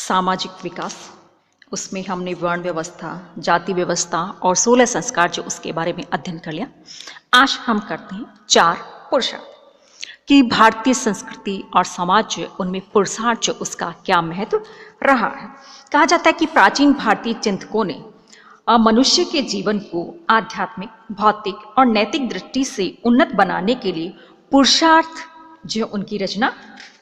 सामाजिक विकास, उसमें हमने वर्ण व्यवस्था, जाति व्यवस्था और 16 संस्कार जो उसके बारे में अध्ययन कर लिया। आज हम करते हैं 4 पुरुषार्थ कि भारतीय संस्कृति और समाज जो उनमें पुरुषार्थ जो उसका क्या महत्व रहा है। कहा जाता है कि प्राचीन भारतीय चिंतकों ने मनुष्य के जीवन को आध्यात्मिक, भौतिक और नैतिक दृष्टि से उन्नत बनाने के लिए पुरुषार्थ जो उनकी रचना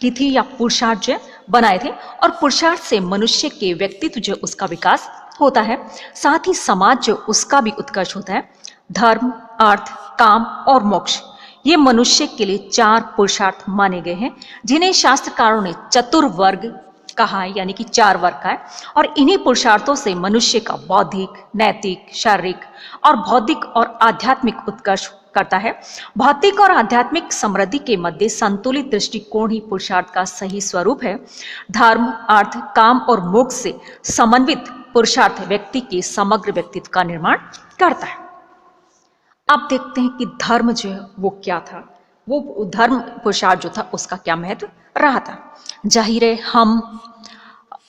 की थी या पुरुषार्थ जो बनाए थे, और पुरुषार्थ से मनुष्य के व्यक्तित्व जो उसका विकास होता है, साथ ही समाज जो उसका भी उत्कर्ष होता है। धर्म, अर्थ, काम और मोक्ष, ये मनुष्य के लिए 4 पुरुषार्थ माने गए हैं, जिन्हें शास्त्रकारों ने चतुर्वर्ग कहा है, यानी कि 4 वर्ग का है। और इन्हीं पुरुषार्थों से मनुष्य का बौद्धिक, नैतिक, शारीरिक और बौद्धिक और आध्यात्मिक उत्कर्ष करता है। भौतिक और आध्यात्मिक समृद्धि के मध्य संतुलित दृष्टिकोण ही पुरुषार्थ का सही स्वरूप है। धर्म, अर्थ, काम और मोक्ष से समन्वित पुरुषार्थ व्यक्ति के समग्र व्यक्तित्व का निर्माण करता है। अब देखते हैं कि धर्म जो है वो क्या था, वो धर्म पुरुषार्थ जो था उसका क्या महत्व रहा था। जाहिर है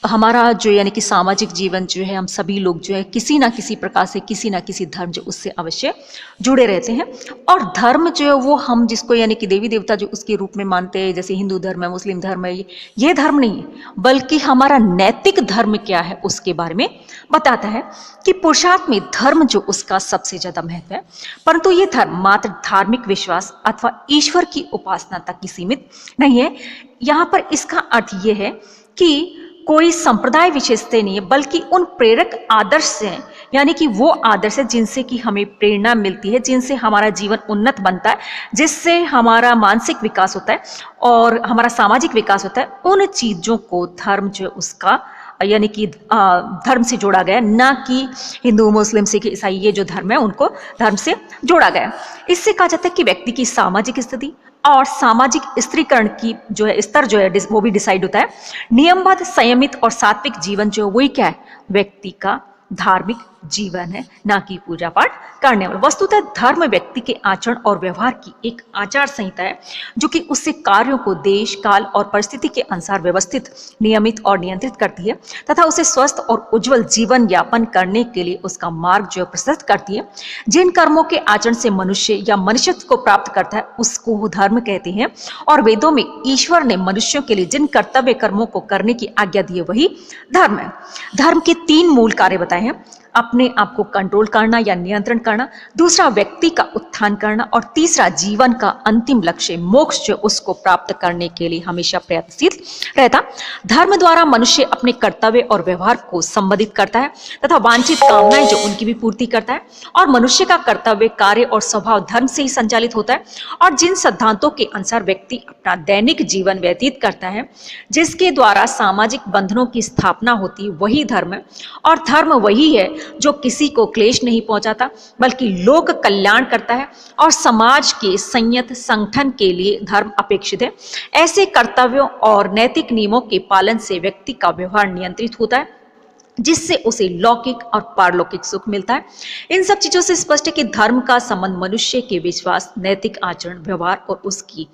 हमारा जो यानी कि सामाजिक जीवन जो है, हम सभी लोग जो है किसी ना किसी प्रकार से किसी ना किसी धर्म जो उससे अवश्य जुड़े रहते हैं। और धर्म जो है वो हम जिसको यानी कि देवी देवता जो उसके रूप में मानते हैं, जैसे हिंदू धर्म है, मुस्लिम धर्म है, ये धर्म नहीं है, बल्कि हमारा नैतिक धर्म क्या है उसके बारे में बताता है कि पुरुषार्थ में धर्म जो उसका सबसे ज्यादा महत्व है। परंतु ये धर्म मात्र धार्मिक विश्वास अथवा ईश्वर की उपासना तक ही सीमित नहीं है। यहाँ पर इसका अर्थ ये है कि कोई संप्रदाय विशेषता नहीं है, बल्कि उन प्रेरक आदर्श से हैं, यानी कि वो आदर्श है जिनसे कि हमें प्रेरणा मिलती है, जिनसे हमारा जीवन उन्नत बनता है, जिससे हमारा मानसिक विकास होता है और हमारा सामाजिक विकास होता है। उन चीजों को धर्म जो उसका यानी कि धर्म से जोड़ा गया, ना कि हिंदू, मुस्लिम, सिख, ईसाई ये जो धर्म है उनको धर्म से जोड़ा गया। इससे कहा जाता है कि व्यक्ति की सामाजिक स्थिति और सामाजिक स्त्रीकरण की जो है स्तर जो है वो भी डिसाइड होता है। नियमबद्ध, संयमित और सात्विक जीवन जो वही क्या है, व्यक्ति का धार्मिक जीवन है, ना कि पूजा पाठ करने वाला। वस्तुतः धर्म व्यक्ति के आचरण और व्यवहार की एक आचार संहिता है, जो कि उससे कार्यों को देश, काल और परिस्थिति के अनुसार व्यवस्थित, नियमित और नियंत्रित करती है, तथा उसे स्वस्थ और उज्जवल जीवन यापन करने के लिए उसका मार्ग जो प्रशस्त करती है। जिन कर्मों के आचरण से मनुष्य या मनुष्यत्व को प्राप्त करता है उसको धर्म कहते हैं। और वेदों में ईश्वर ने मनुष्यों के लिए जिन कर्तव्य कर्मों को करने की आज्ञा दी है वही धर्म है। धर्म के 3 मूल कार्य बताए हैं: अपने आप को कंट्रोल करना या नियंत्रण करना, दूसरा व्यक्ति का उत्थान करना, और तीसरा जीवन का अंतिम लक्ष्य मोक्ष जो उसको प्राप्त करने के लिए हमेशा प्रयत्नशील रहता। धर्म द्वारा मनुष्य अपने कर्तव्य और व्यवहार को संबोधित करता है तथा वांछित कामनाएं जो उनकी भी पूर्ति करता है। और मनुष्य का कर्तव्य, कार्य और स्वभाव धर्म से ही संचालित होता है। और जिन सिद्धांतों के अनुसार व्यक्ति अपना दैनिक जीवन व्यतीत करता है, जिसके द्वारा सामाजिक बंधनों की स्थापना होती है, वही धर्म है। और धर्म वही है जो किसी को क्लेश नहीं पहुंचाता, बल्कि लोक कल्याण करता है। और समाज के संयत संगठन के लिए धर्म अपेक्षित है। ऐसे कर्तव्यों और नैतिक नियमों के पालन से व्यक्ति का व्यवहार नियंत्रित होता है, जिससे उसे लौकिक और पारलौकिक सुख मिलता है। इन सब चीजों से स्पष्ट है कि धर्म का संबंध मनुष्य के विश्वास, नैतिक आचरण, व्यवहार और उसकी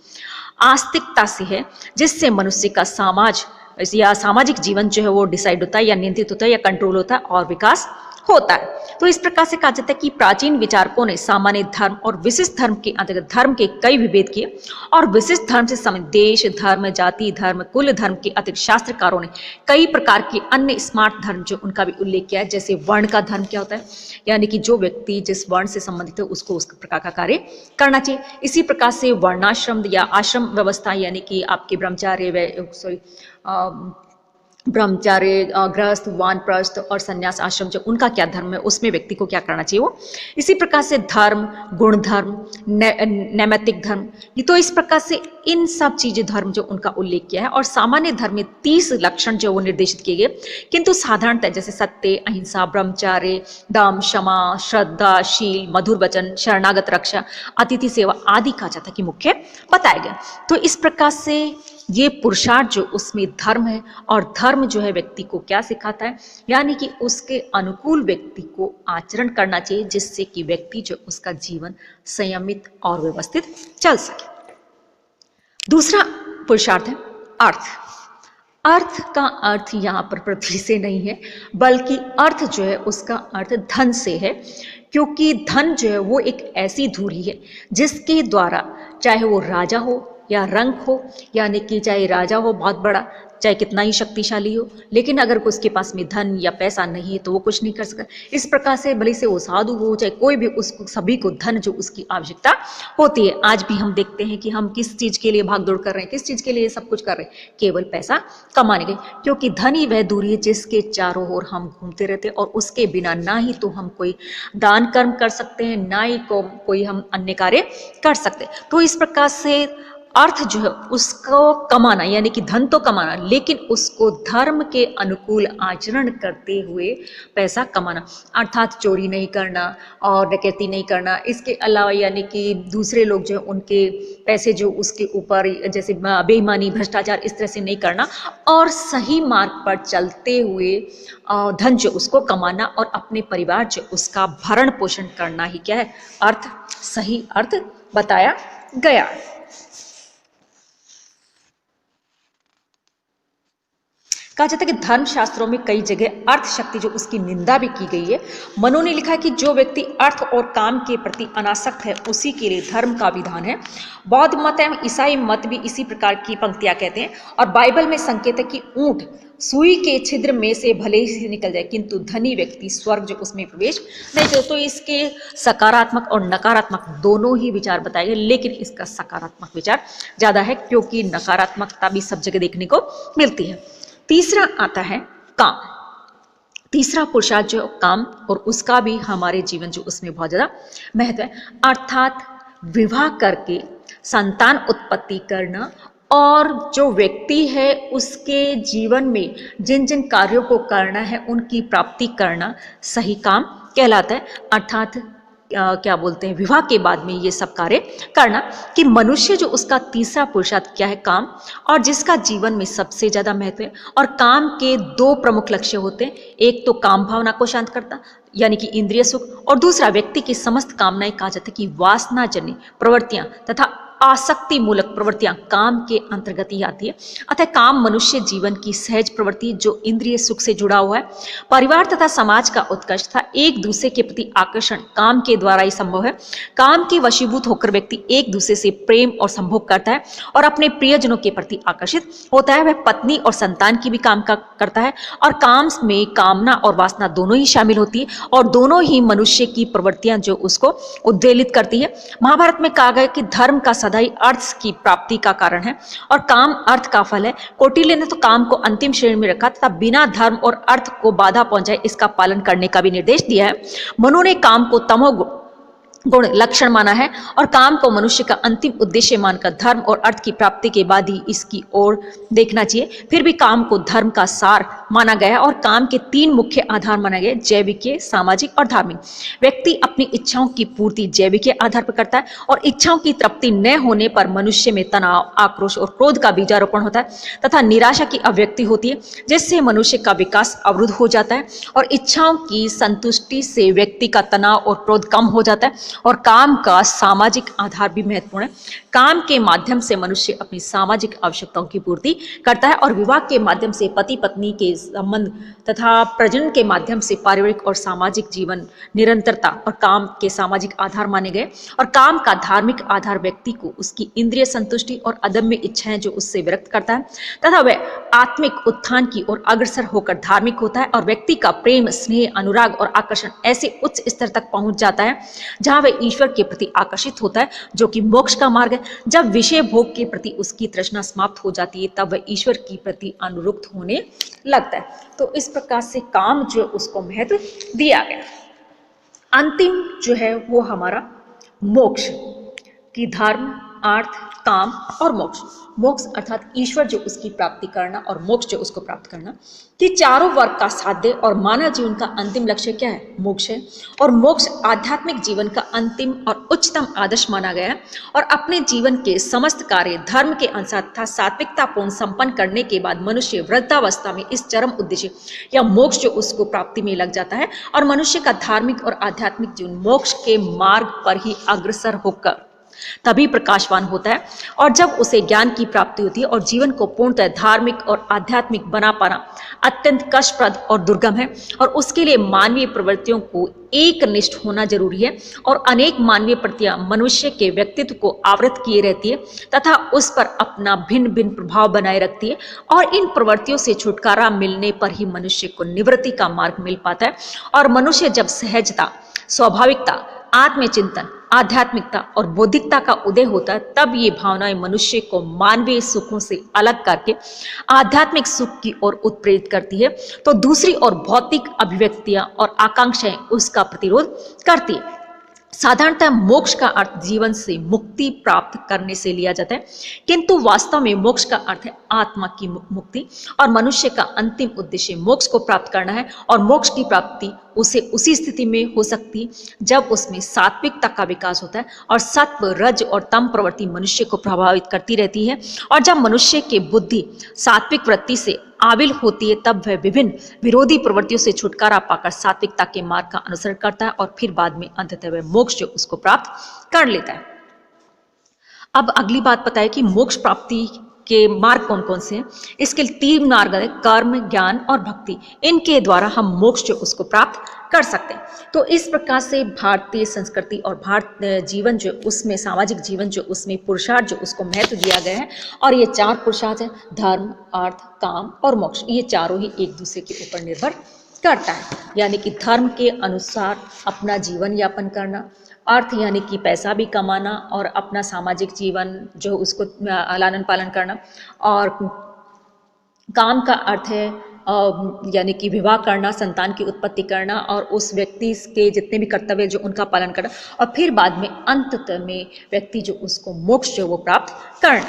आस्तिकता से है, जिससे मनुष्य का समाज या सामाजिक जीवन जो है वो डिसाइड होता है या नियंत्रित होता है या कंट्रोल होता है और विकास होता है। तो इस प्रकार से कहा जाता है कि प्राचीन विचारकों ने सामान्य धर्म और विशिष्ट धर्म के अंतर्गत धर्म के कई विभेद किए, और विशिष्ट धर्म से संबंधित देश धर्म, जाति धर्म, कुल धर्म के अतिरिक्त शास्त्रकारों ने कई प्रकार के अन्य स्मार्ट धर्म जो उनका भी उल्लेख किया है। जैसे वर्ण का धर्म क्या होता है, यानी कि जो व्यक्ति जिस वर्ण से संबंधित है उसको उस प्रकार का कार्य करना चाहिए। इसी प्रकार से वर्णाश्रम या आश्रम व्यवस्था, यानी कि आपके ब्रह्मचार्य, गृहस्थ, वानप्रस्थ और संन्यास आश्रम जो उनका क्या धर्म है, उसमें व्यक्ति को क्या करना चाहिए वो। इसी प्रकार से धर्म, गुण धर्म, नैमित्तिक धर्म, ये तो इस प्रकार से इन सब चीजें धर्म जो उनका उल्लेख किया है। और सामान्य धर्म में 30 लक्षण जो वो निर्देशित किए गए, किंतु साधारणतः जैसे सत्य, अहिंसा, ब्रह्मचार्य, दम, क्षमा, श्रद्धा, शील, मधुर वचन, शरणागत रक्षा, अतिथि सेवा आदि कहा जाता है कि मुख्य बताए गए। तो इस प्रकार से ये पुरुषार्थ जो उसमें धर्म है, और धर्म जो है व्यक्ति को क्या सिखाता है, यानी कि उसके अनुकूल व्यक्ति को आचरण करना चाहिए, जिससे कि व्यक्ति जो उसका जीवन संयमित और व्यवस्थित चल सके। दूसरा पुरुषार्थ है अर्थ। अर्थ का अर्थ यहाँ पर पृथ्वी से नहीं है, बल्कि अर्थ जो है उसका अर्थ धन से है, क्योंकि धन जो है वो एक ऐसी धुरी है जिसके द्वारा चाहे वो राजा हो या रंक हो, यानी कि चाहे राजा हो बहुत बड़ा, चाहे कितना ही शक्तिशाली हो, लेकिन अगर उसके पास में धन या पैसा नहीं है तो वो कुछ नहीं कर सकता। इस प्रकार से भले से वो साधु हो चाहे कोई भी, उसको सभी को धन जो उसकी आवश्यकता होती है। आज भी हम देखते हैं कि हम किस चीज़ के लिए भाग दौड़ कर रहे हैं, किस चीज़ के लिए सब कुछ कर रहे हैं, केवल पैसा कमाने के, क्योंकि धन ही वह दूरी है जिसके चारों ओर हम घूमते रहते हैं और उसके बिना ना ही तो हम कोई दान कर्म कर सकते हैं, ना ही कोई हम अन्य कार्य कर सकते हैं। तो इस प्रकार से अर्थ जो है उसको कमाना, यानी कि धन तो कमाना, लेकिन उसको धर्म के अनुकूल आचरण करते हुए पैसा कमाना, अर्थात चोरी नहीं करना और डकैती नहीं करना। इसके अलावा यानी कि दूसरे लोग जो है उनके पैसे जो उसके ऊपर जैसे बेईमानी, भ्रष्टाचार, इस तरह से नहीं करना, और सही मार्ग पर चलते हुए धन जो उसको कमाना और अपने परिवार जो उसका भरण पोषण करना ही क्या है, अर्थ, सही अर्थ बताया गया। कहा जाता है कि धर्मशास्त्रों में कई जगह अर्थ शक्ति जो उसकी निंदा भी की गई है। मनु ने लिखा है कि जो व्यक्ति अर्थ और काम के प्रति अनासक्त है उसी के लिए धर्म का विधान है। बौद्ध मत एवं ईसाई मत भी इसी प्रकार की पंक्तियां कहते हैं, और बाइबल में संकेत है कि ऊंट सुई के छिद्र में से भले ही निकल जाए किंतु धनी व्यक्ति स्वर्ग जो उसमें प्रवेश नहीं करे। तो इसके सकारात्मक और नकारात्मक दोनों ही विचार बताए गए, लेकिन इसका सकारात्मक विचार ज्यादा है क्योंकि नकारात्मकता भी सब जगह देखने को मिलती है। तीसरा आता है काम। तीसरा पुरुषार्थ जो काम, और उसका भी हमारे जीवन जो उसमें बहुत ज्यादा महत्व है, अर्थात विवाह करके संतान उत्पत्ति करना और जो व्यक्ति है उसके जीवन में जिन जिन कार्यों को करना है उनकी प्राप्ति करना सही काम कहलाता है। अर्थात क्या बोलते हैं, विवाह के बाद में ये सब कार्य करना, कि मनुष्य जो उसका तीसरा पुरुषार्थ क्या है, काम, और जिसका जीवन में सबसे ज्यादा महत्व है। और काम के दो प्रमुख लक्ष्य होते हैं, एक तो काम भावना को शांत करता यानी कि इंद्रिय सुख, और दूसरा व्यक्ति की समस्त कामनाएं, कहा जाता है कि वासनाजन्य प्रवृत्तियां तथा आसक्ति मूलक प्रवृत्तियां काम के अंतर्गत ही आती है। अतः काम मनुष्य जीवन की सहज प्रवृत्ति जो इंद्रिय सुख से जुड़ा हुआ है। परिवार तथा समाज का उत्कर्ष तथा एक दूसरे के प्रति आकर्षण काम के द्वारा ही संभव है। काम के वशीभूत होकर व्यक्ति एक दूसरे से प्रेम और संभोग करता है और अपने प्रियजनों के प्रति आकर्षित होता है। वह पत्नी और संतान की भी काम का करता है, और काम में कामना और वासना दोनों ही शामिल होती है, और दोनों ही मनुष्य की प्रवृत्तियां जो उसको उद्वेलित करती है। महाभारत में कहा गया कि धर्म का सदाई अर्थ की प्राप्ति का कारण है और काम अर्थ का फल है। कौटिल्य ने तो काम को अंतिम श्रेणी में रखा तथा बिना धर्म और अर्थ को बाधा पहुंचाए इसका पालन करने का भी निर्देश दिया है। मनु ने काम को तमोगुण लक्षण माना है और काम को मनुष्य का अंतिम उद्देश्य मानकर धर्म और अर्थ की प्राप्ति के बाद ही इसकी ओर देखना चाहिए। फिर भी काम को धर्म का सार माना गया और काम के तीन मुख्य आधार माने गए, जैविक, सामाजिक और धार्मिक। व्यक्ति अपनी इच्छाओं की पूर्ति जैविक आधार पर करता है और इच्छाओं की तृप्ति न होने पर मनुष्य में तनाव, आक्रोश और क्रोध का बीजारोपण होता है तथा निराशा की अभिव्यक्ति होती है, जिससे मनुष्य का विकास अवरुद्ध हो जाता है और इच्छाओं की संतुष्टि से व्यक्ति का तनाव और क्रोध कम हो जाता है। और काम का सामाजिक आधार भी महत्वपूर्ण है। काम के माध्यम से मनुष्य अपनी सामाजिक आवश्यकताओं की पूर्ति करता है और विवाह के माध्यम से पति पत्नी के संबंध तथा प्रजनन के माध्यम से पारिवारिक और सामाजिक जीवन निरंतरता और काम के सामाजिक आधार माने गए। और काम का धार्मिक आधार व्यक्ति को उसकी इंद्रिय संतुष्टि और अदम्य इच्छाएं जो उससे विरक्त करता है तथा वह आत्मिक उत्थान की ओर अग्रसर होकर धार्मिक होता है और व्यक्ति का प्रेम, स्नेह, अनुराग और आकर्षण ऐसे उच्च स्तर तक पहुंच जाता है जहां वह ईश्वर के प्रति आकर्षित होता है, जो कि मोक्ष का मार्ग है। जब विषय भोग के प्रति उसकी तृष्णा समाप्त हो जाती है तब वह ईश्वर की प्रति अनुरुक्त होने लगता है। तो इस प्रकार से काम जो उसको महत्व दिया गया। अंतिम जो है वो हमारा मोक्ष, की धर्म, अर्थ, काम और मोक्ष। मोक्ष अर्थात ईश्वर जो उसकी प्राप्ति करना और मोक्ष जो उसको प्राप्त करना, कि चारों वर्ग का साध्य और मानव जीवन का अंतिम लक्ष्य क्या है? मोक्ष है। और मोक्ष आध्यात्मिक जीवन का अंतिम और उच्चतम आदर्श माना गया है और अपने जीवन के समस्त कार्य धर्म के अनुसार तथा सात्विकतापूर्ण संपन्न करने के बाद मनुष्य वृद्धावस्था में इस चरम उद्देश्य या मोक्ष जो उसको प्राप्ति में लग जाता है और मनुष्य का धार्मिक और आध्यात्मिक जीवन मोक्ष के मार्ग पर ही अग्रसर होकर तभी प्रकाशवान होता है। और जब उसे ज्ञान की प्राप्ति होती है और जीवन को पूर्णतः धार्मिक और आध्यात्मिक बना पाना अत्यंत कष्टप्रद और दुर्गम है, और उसके लिए मानवीय प्रवृत्तियों को एक निष्ठ होना जरूरी है, और अनेक मानवीय प्रवृत्तियां मनुष्य के व्यक्तित्व को आवृत किए रहती है तथा उस पर अपना भिन्न भिन्न प्रभाव बनाए रखती है, और इन प्रवृत्तियों से छुटकारा मिलने पर ही मनुष्य को निवृत्ति का मार्ग मिल पाता है। और मनुष्य जब सहजता, स्वाभाविकता, आत्मचिंतन, आध्यात्मिकता और बौद्धिकता का उदय होता है, तब ये भावनाएं मनुष्य को मानवीय सुखों से अलग करके आध्यात्मिक सुख की ओर उत्प्रेरित करती है, तो दूसरी ओर भौतिक अभिव्यक्तियां और आकांक्षाएं उसका प्रतिरोध करती है। साधारणतः मोक्ष का अर्थ जीवन से मुक्ति प्राप्त करने से लिया जाता है, किंतु वास्तव में मोक्ष का अर्थ है आत्मा की मुक्ति, और मनुष्य का अंतिम उद्देश्य मोक्ष को प्राप्त करना है। और मोक्ष की प्राप्ति उसे उसी स्थिति में हो सकती है जब उसमें सात्विकता का विकास होता है, और सत्व, रज और तम प्रवृत्ति मनुष्य को प्रभावित करती रहती है। और जब मनुष्य की बुद्धि सात्विक वृत्ति से आविल होती है, तब वह विभिन्न विरोधी प्रवृत्तियों से छुटकारा पाकर सात्विकता के मार्ग का अनुसरण करता है, और फिर बाद में अंततः वह मोक्ष जो उसको प्राप्त कर लेता है। अब अगली बात पता है कि मोक्ष प्राप्ति के मार्ग कौन कौन से हैं। इसके 3 मार्ग है, कर्म, ज्ञान और भक्ति। इनके द्वारा हम मोक्ष जो उसको प्राप्त कर सकते हैं। तो इस प्रकार से भारतीय संस्कृति और भारतीय जीवन जो उसमें, सामाजिक जीवन जो उसमें पुरुषार्थ जो उसको महत्व दिया गया है, और ये 4 पुरुषार्थ है, धर्म, अर्थ, काम और मोक्ष। ये चारों ही एक दूसरे के ऊपर निर्भर करता है। यानी कि धर्म के अनुसार अपना जीवन यापन करना, अर्थ यानी कि पैसा भी कमाना और अपना सामाजिक जीवन जो उसको लालन पालन करना, और काम का अर्थ है यानी कि विवाह करना, संतान की उत्पत्ति करना और उस व्यक्ति के जितने भी कर्तव्य जो उनका पालन करना, और फिर बाद में अंत में व्यक्ति जो उसको मोक्ष जो वो प्राप्त करना।